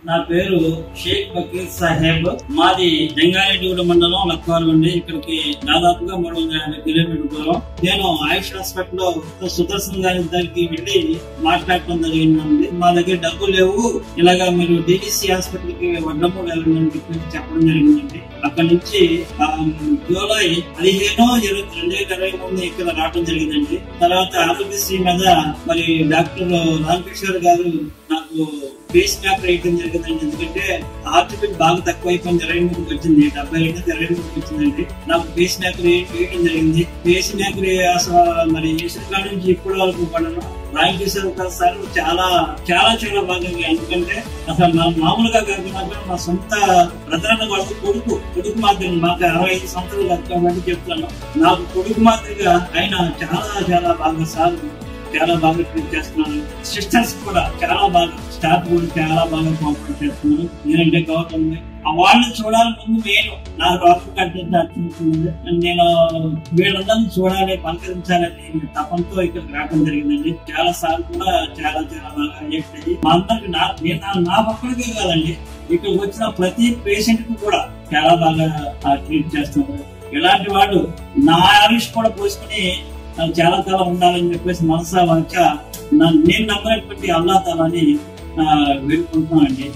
నా పేరు షేక్ బకీర్ సాహెబ్. మాది జంగారెడ్డిగూడ మండలం లక్వాల్ నుండి ఇక్కడికి దాదాపుగా 350 కిలోమీటర్ల దూరం. నేను ఆయుష్ హాస్పిటల్ లో సుదర్శన్ గారి దగ్గరికి వెళ్లి మాట్లాడటం జరిగిందండి. మా దగ్గర డబ్బులు లేవు, ఇలాగా మీరు డిడిసి హాస్పిటల్ కి వడ్డము వెళ్ళండి చెప్పడం జరిగిందండి. అక్కడి నుంచి జూలై 15, 2023 ఇక్కడ రావడం జరిగిందండి. తర్వాత ఆరోగ్యశ్రీ మీద మరి డాక్టర్ రామకృష్ణ గారు నాకు ఫేస్ మ్యాప్ వేయడం జరిగిందండి. ఎందుకంటే హార్ట్ బీట్ బాగా తక్కువ అయిపోయింది, 23కి వచ్చింది, 70 వచ్చిందండి. నాకు ఫేస్ మ్యాప్ వేయడం జరిగింది. ఫేస్ మ్యాప్ మరి వేసిన కాడ నుంచి ఇప్పటి వరకు పడను రామకృష్ణ సార్ చాలా చాలా చాలా బాగా. ఎందుకంటే అసలు మామూలుగా కాకుండా మా సొంత ప్రధాన వాళ్ళకి కొడుకు మాదిరి, మాకు 65 సంవత్సరాలు కాబట్టి చెప్తాను, నాకు కొడుకు మాదిరిగా ఆయన చాలా చాలా బాగా సార్ చాలా బాగా ట్రీట్ చేస్తున్నాను. సిస్టర్స్ కూడా చాలా బాగా, స్టాఫ్ కూడా చాలా బాగా కోఆపరేట్ చేస్తున్నారు. నేనంటే గౌరవం వాళ్ళని చూడాలని ముందు నేను నాకు డాక్టర్ కట్టింది. నేను వీళ్ళందరినీ చూడాలి, పలకరించాలని తపంతో ఇక్కడికి రావడం జరిగిందండి. చాలా సార్లు కూడా చాలా చాలా బాగా చెప్పేది. మా అందరికి నా పక్కనకే కాదండి, ఇక్కడికి వచ్చిన ప్రతి పేషెంట్ కు కూడా చాలా బాగా ట్రీట్ చేస్తున్నారు. ఇలాంటి వాడు నా ఆయుష్ కూడా పోసుకుని చాలా కాలం ఉండాలని చెప్పేసి మనసా వాచ నేను నమ్మేటువంటి అల్లాహ్ తాలాని వేడుకుంటున్నానండి.